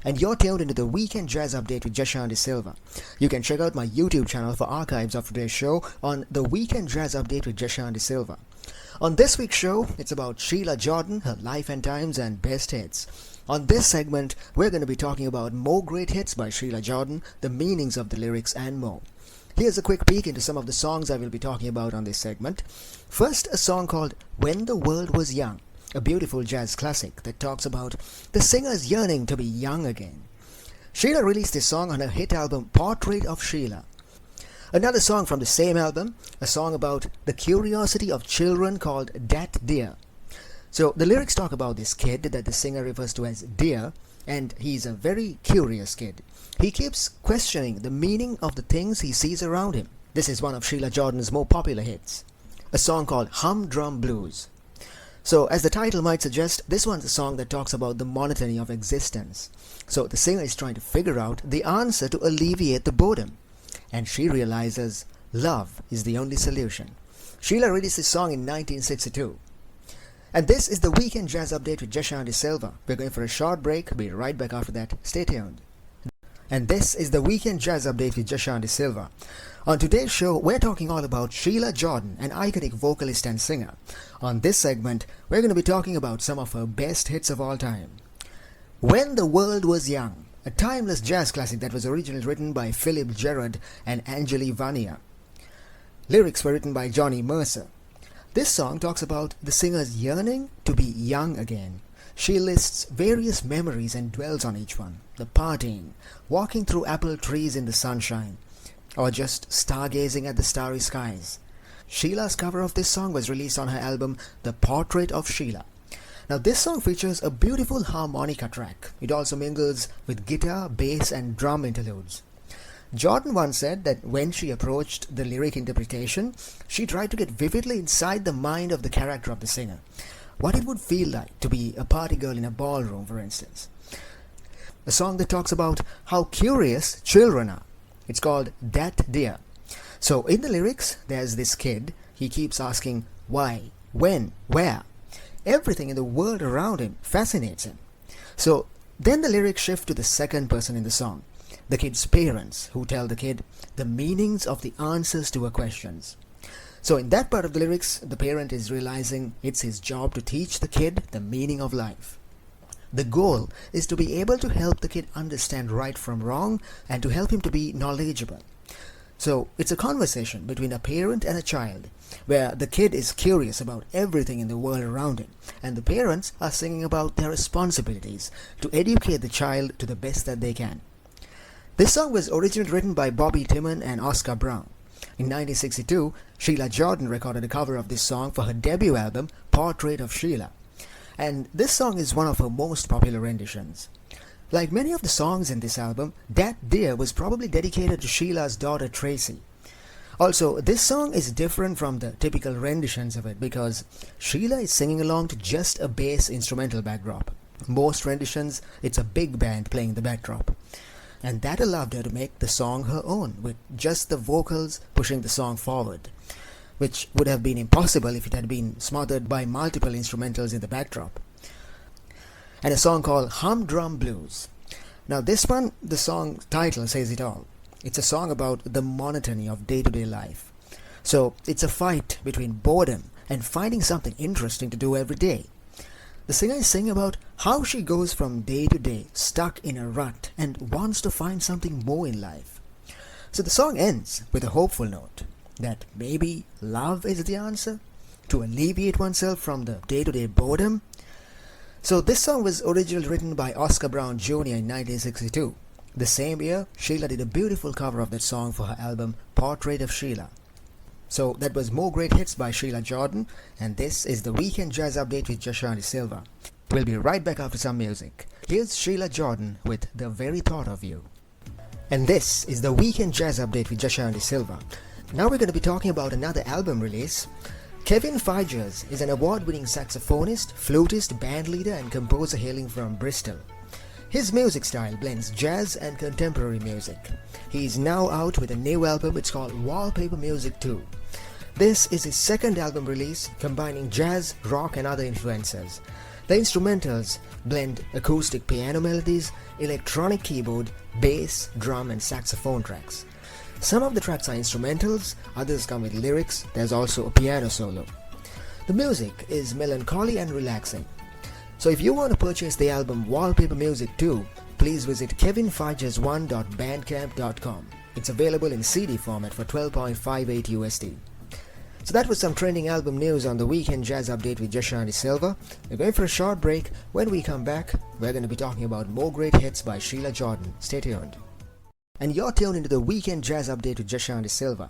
and you're tuned into the Weekend Jazz Update with Jashanti Silva. You can check out my YouTube channel for archives of today's show on the Weekend Jazz Update with Jashanti Silva. On this week's show, it's about Sheila Jordan, her life and times, and best hits. On this segment, we're going to be talking about more great hits by Sheila Jordan, the meanings of the lyrics, and more. Here's a quick peek into some of the songs I will be talking about on this segment. First, a song called When the World Was Young, a beautiful jazz classic that talks about the singer's yearning to be young again. Sheila released this song on her hit album Portrait of Sheila. Another song from the same album, a song about the curiosity of children called Dat Dear. So the lyrics talk about this kid that the singer refers to as Dear, and he's a very curious kid. He keeps questioning the meaning of the things he sees around him. This is one of Sheila Jordan's more popular hits, a song called Humdrum Blues. So as the title might suggest, this one's a song that talks about the monotony of existence. So the singer is trying to figure out the answer to alleviate the boredom, and she realizes love is the only solution. Sheila released this song in 1962. And this is the Weekend Jazz Update with Jashanti Silva. We're going for a short break. Be right back after that. Stay tuned. And this is the Weekend Jazz Update with Jashanti Silva. On today's show, we're talking all about Sheila Jordan, an iconic vocalist and singer. On this segment, we're going to be talking about some of her best hits of all time. When the World Was Young, a timeless jazz classic that was originally written by Philip Gerard and Angeli Vania. Lyrics were written by Johnny Mercer. This song talks about the singer's yearning to be young again. She lists various memories and dwells on each one. The partying, walking through apple trees in the sunshine, or just stargazing at the starry skies. Sheila's cover of this song was released on her album The Portrait of Sheila. Now this song features a beautiful harmonica track. It also mingles with guitar, bass and drum interludes. Jordan once said that when she approached the lyric interpretation, she tried to get vividly inside the mind of the character of the singer. What it would feel like to be a party girl in a ballroom, for instance. A song that talks about how curious children are. It's called Dat Dear. So in the lyrics, there's this kid. He keeps asking why, when, where. Everything in the world around him fascinates him. So then the lyrics shift to the second person in the song, the kid's parents, who tell the kid the meanings of the answers to her questions. So in that part of the lyrics, the parent is realizing it's his job to teach the kid the meaning of life. The goal is to be able to help the kid understand right from wrong and to help him to be knowledgeable. So it's a conversation between a parent and a child, where the kid is curious about everything in the world around him, and the parents are singing about their responsibilities to educate the child to the best that they can. This song was originally written by Bobby Timmon and Oscar Brown. In 1962, Sheila Jordan recorded a cover of this song for her debut album, Portrait of Sheila. And this song is one of her most popular renditions. Like many of the songs in this album, Dat Dear was probably dedicated to Sheila's daughter Tracy. Also, this song is different from the typical renditions of it because Sheila is singing along to just a bass instrumental backdrop. Most renditions, it's a big band playing the backdrop. And that allowed her to make the song her own, with just the vocals pushing the song forward, which would have been impossible if it had been smothered by multiple instrumentals in the backdrop. And a song called Humdrum Blues. Now this one, the song title says it all. It's a song about the monotony of day-to-day life. So it's a fight between boredom and finding something interesting to do every day. The singer is singing about how she goes from day to day, stuck in a rut, and wants to find something more in life. So the song ends with a hopeful note that maybe love is the answer to alleviate oneself from the day-to-day boredom. So this song was originally written by Oscar Brown Jr. in 1962. The same year, Sheila did a beautiful cover of that song for her album Portrait of Sheila. So that was more great hits by Sheila Jordan, and this is the Weekend Jazz Update with Jashanti Silva. We'll be right back after some music. Here's Sheila Jordan with The Very Thought of You. And this is the Weekend Jazz Update with Jashanti Silva. Now we're going to be talking about another album release. Kevin Figers is an award-winning saxophonist, flutist, bandleader and composer hailing from Bristol. His music style blends jazz and contemporary music. He is now out with a new album. It's called Wallpaper Music 2. This is his second album release, combining jazz, rock and other influences. The instrumentals blend acoustic piano melodies, electronic keyboard, bass, drum and saxophone tracks. Some of the tracks are instrumentals, others come with lyrics, there's also a piano solo. The music is melancholy and relaxing. So if you want to purchase the album Wallpaper Music 2, please visit kevinfigers1.bandcamp.com. It's available in CD format for $12.58 USD. So that was some trending album news on the Weekend Jazz Update with Jashandi Silva. We're going for a short break. When we come back, we're going to be talking about more great hits by Sheila Jordan. Stay tuned. And you're tuned into the Weekend Jazz Update with Jashandi Silva.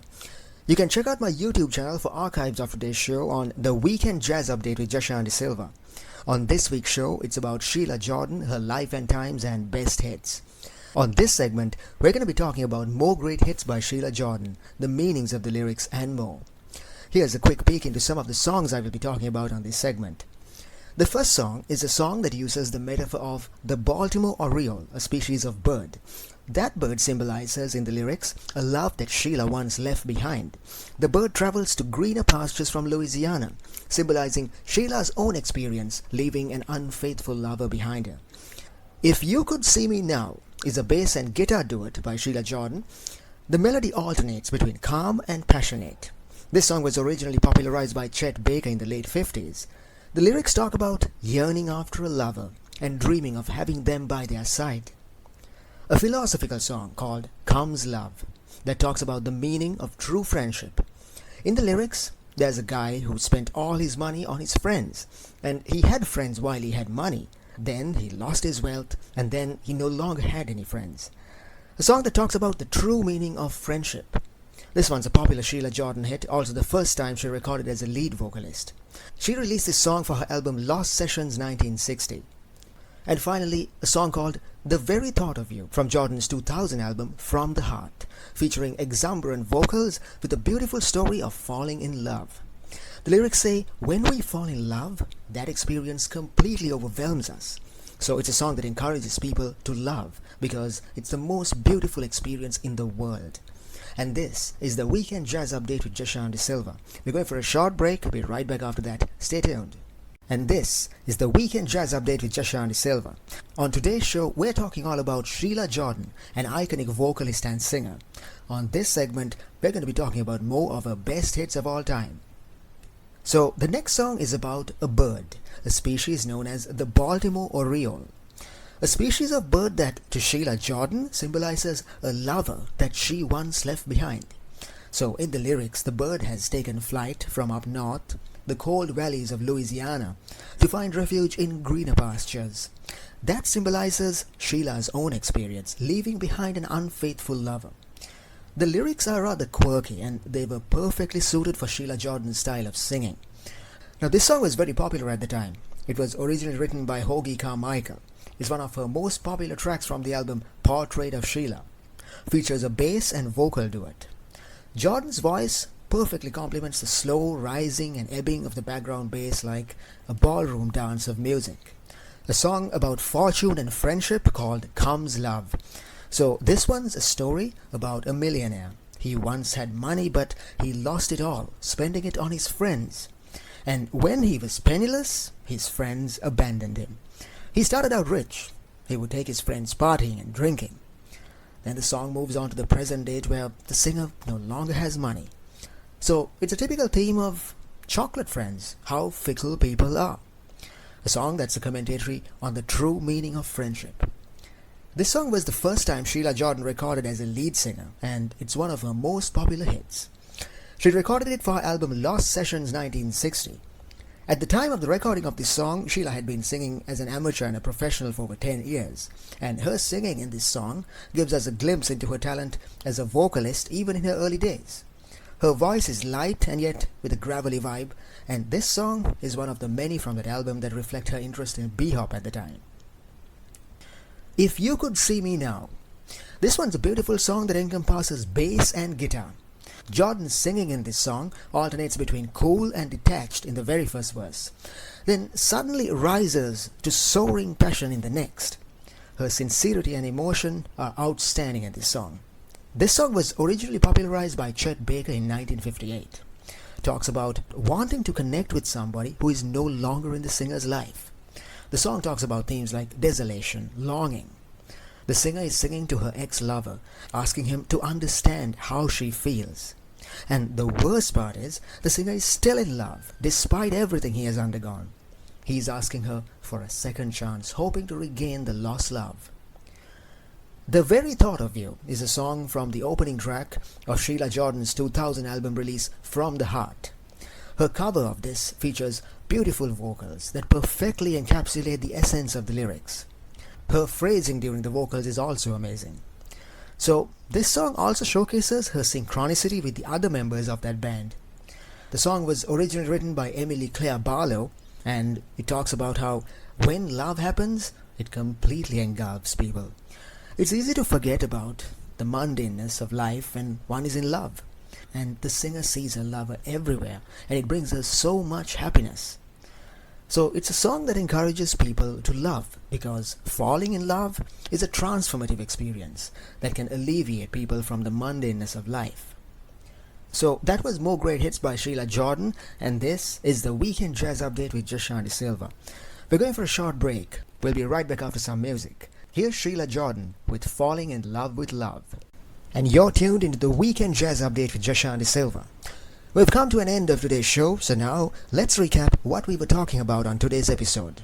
You can check out my YouTube channel for archives of today's show on the Weekend Jazz Update with Jashandi Silva. On this week's show, it's about Sheila Jordan, her life and times and best hits. On this segment, we're going to be talking about more great hits by Sheila Jordan, the meanings of the lyrics and more. Here's a quick peek into some of the songs I will be talking about on this segment. The first song is a song that uses the metaphor of the Baltimore oriole, a species of bird. That bird symbolizes in the lyrics a love that Sheila once left behind. The bird travels to greener pastures from Louisiana, symbolizing Sheila's own experience leaving an unfaithful lover behind her. If You Could See Me Now is a bass and guitar duet by Sheila Jordan. The melody alternates between calm and passionate. This song was originally popularized by Chet Baker in the late 50s. The lyrics talk about yearning after a lover and dreaming of having them by their side. A philosophical song called Comes Love that talks about the meaning of true friendship. In the lyrics, there's a guy who spent all his money on his friends, and he had friends while he had money. Then he lost his wealth, and then he no longer had any friends. A song that talks about the true meaning of friendship. This one's a popular Sheila Jordan hit, also the first time she recorded as a lead vocalist. She released this song for her album Lost Sessions 1960. And finally, a song called The Very Thought of You from Jordan's 2000 album From the Heart, featuring exuberant vocals with a beautiful story of falling in love. The lyrics say, when we fall in love, that experience completely overwhelms us. So it's a song that encourages people to love because it's the most beautiful experience in the world. And this is the Weekend Jazz Update with Jashandi Silva. We're going for a short break. We'll be right back after that. Stay tuned. And this is the Weekend Jazz Update with Jashandi Silva. On today's show, we're talking all about Sheila Jordan, an iconic vocalist and singer. On this segment, we're going to be talking about more of her best hits of all time. So, the next song is about a bird, a species known as the Baltimore oriole. A species of bird that, to Sheila Jordan, symbolizes a lover that she once left behind. So, in the lyrics, the bird has taken flight from up north, the cold valleys of Louisiana, to find refuge in greener pastures. That symbolizes Sheila's own experience, leaving behind an unfaithful lover. The lyrics are rather quirky and they were perfectly suited for Sheila Jordan's style of singing. Now this song was very popular at the time. It was originally written by Hoagy Carmichael. It's one of her most popular tracks from the album Portrait of Sheila. Features a bass and vocal duet. Jordan's voice perfectly complements the slow rising and ebbing of the background bass like a ballroom dance of music. A song about fortune and friendship called Comes Love. So this one's a story about a millionaire. He once had money but he lost it all, spending it on his friends. And when he was penniless, his friends abandoned him. He started out rich. He would take his friends partying and drinking. Then the song moves on to the present date where the singer no longer has money. So it's a typical theme of chocolate friends, how fickle people are. A song that's a commentary on the true meaning of friendship. This song was the first time Sheila Jordan recorded as a lead singer, and it's one of her most popular hits. She recorded it for her album Lost Sessions 1960. At the time of the recording of this song, Sheila had been singing as an amateur and a professional for over 10 years, and her singing in this song gives us a glimpse into her talent as a vocalist even in her early days. Her voice is light and yet with a gravelly vibe, and this song is one of the many from that album that reflect her interest in behop at the time. If You Could See Me Now. This one's a beautiful song that encompasses bass and guitar. Jordan's singing in this song alternates between cool and detached in the very first verse, then suddenly rises to soaring passion in the next. Her sincerity and emotion are outstanding in this song. This song was originally popularized by Chet Baker in 1958. Talks about wanting to connect with somebody who is no longer in the singer's life. The song talks about themes like desolation, longing. The singer is singing to her ex-lover, asking him to understand how she feels. And the worst part is, the singer is still in love, despite everything he has undergone. He is asking her for a second chance, hoping to regain the lost love. The Very Thought of You is a song from the opening track of Sheila Jordan's 2000 album release, From the Heart. Her cover of this features beautiful vocals that perfectly encapsulate the essence of the lyrics. Her phrasing during the vocals is also amazing. So, this song also showcases her synchronicity with the other members of that band. The song was originally written by Emily Claire Barlow, and it talks about how when love happens, it completely engulfs people. It's easy to forget about the mundaneness of life when one is in love. And the singer sees her lover everywhere, and it brings her so much happiness. So it's a song that encourages people to love, because falling in love is a transformative experience that can alleviate people from the mundaneness of life. So that was more great hits by Sheila Jordan, and this is the Weekend Jazz Update with Jashan De Silva. We're going for a short break. We'll be right back after some music. Here's Sheila Jordan with Falling in Love with Love. And you're tuned into the Weekend Jazz Update with Jashan De Silva. We've come to an end of today's show, so now let's recap what we were talking about on today's episode.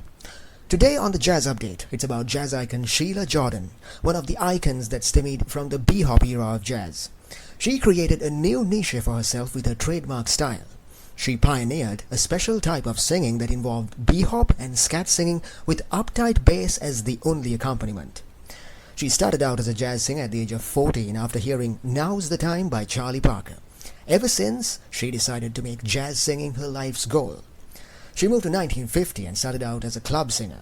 Today on the Jazz Update, it's about jazz icon Sheila Jordan, one of the icons that stemmed from the behop era of jazz. She created a new niche for herself with her trademark style. She pioneered a special type of singing that involved behop and scat singing with uptight bass as the only accompaniment. She started out as a jazz singer at the age of 14 after hearing Now's the Time by Charlie Parker. Ever since, she decided to make jazz singing her life's goal. She moved to 1950 and started out as a club singer.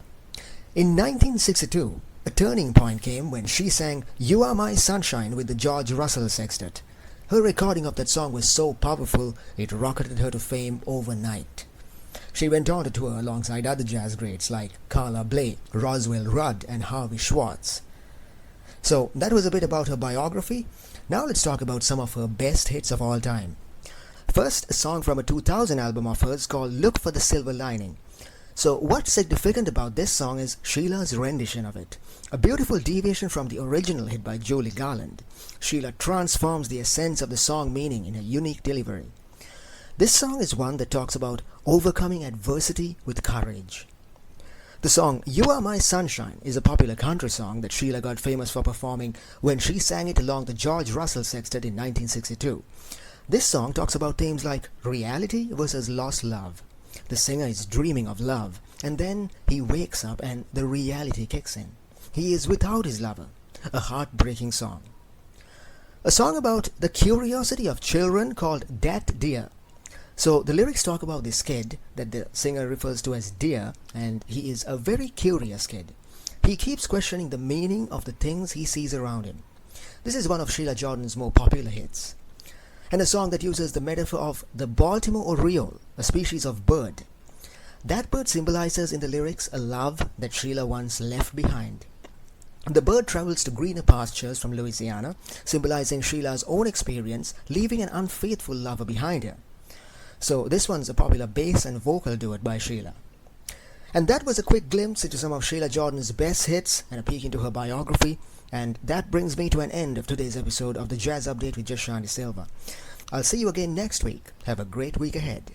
In 1962, a turning point came when she sang You Are My Sunshine with the George Russell Sextet. Her recording of that song was so powerful, it rocketed her to fame overnight. She went on to tour alongside other jazz greats like Carla Bley, Roswell Rudd, and Harvey Schwartz. So that was a bit about her biography. Now let's talk about some of her best hits of all time. First, a song from a 2000 album of hers called Look for the Silver Lining. So what's significant about this song is Sheila's rendition of it. A beautiful deviation from the original hit by Julie Garland. Sheila transforms the essence of the song meaning in a unique delivery. This song is one that talks about overcoming adversity with courage. The song You Are My Sunshine is a popular country song that Sheila got famous for performing when she sang it along the George Russell Sextet in 1962. This song talks about themes like reality versus lost love. The singer is dreaming of love, and then he wakes up and the reality kicks in. He is without his lover. A heartbreaking song. A song about the curiosity of children called Dat Deer. So the lyrics talk about this kid that the singer refers to as Deer, and he is a very curious kid. He keeps questioning the meaning of the things he sees around him. This is one of Sheila Jordan's more popular hits. And a song that uses the metaphor of the Baltimore oriole, a species of bird. That bird symbolizes in the lyrics a love that Sheila once left behind. The bird travels to greener pastures from Louisiana, symbolizing Sheila's own experience leaving an unfaithful lover behind her. So this one's a popular bass and vocal duet by Sheila. And that was a quick glimpse into some of Sheila Jordan's best hits and a peek into her biography. And that brings me to an end of today's episode of the Jazz Update with Jashan De Silva. I'll see you again next week. Have a great week ahead.